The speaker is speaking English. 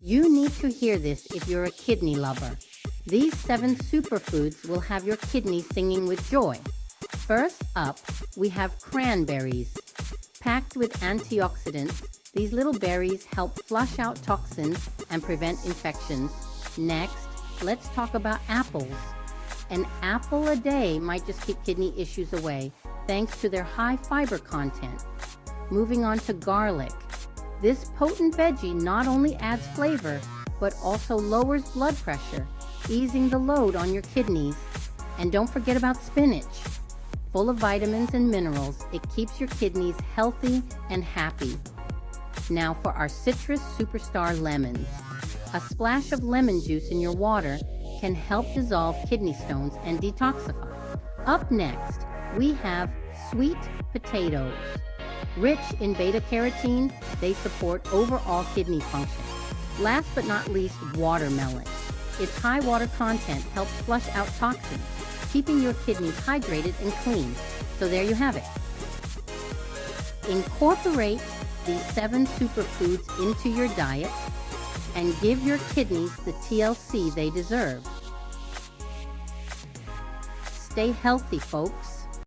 You need to hear this if you're a kidney lover. These 7 superfoods will have your kidneys singing with joy. First up, we have cranberries. Packed with antioxidants, these little berries help flush out toxins and prevent infections. Next, let's talk about apples. An apple a day might just keep kidney issues away, thanks to their high fiber content. Moving on to garlic. This potent veggie not only adds flavor, but also lowers blood pressure, easing the load on your kidneys. And don't forget about spinach. Full of vitamins and minerals, it keeps your kidneys healthy and happy. Now for our citrus superstar lemons. A splash of lemon juice in your water can help dissolve kidney stones and detoxify. Up next, we have sweet potatoes. Rich in beta-carotene, they support overall kidney function. Last but not least, watermelon. Its high water content helps flush out toxins, keeping your kidneys hydrated and clean. So there you have it. Incorporate these 7 superfoods into your diet and give your kidneys the TLC they deserve. Stay healthy, folks.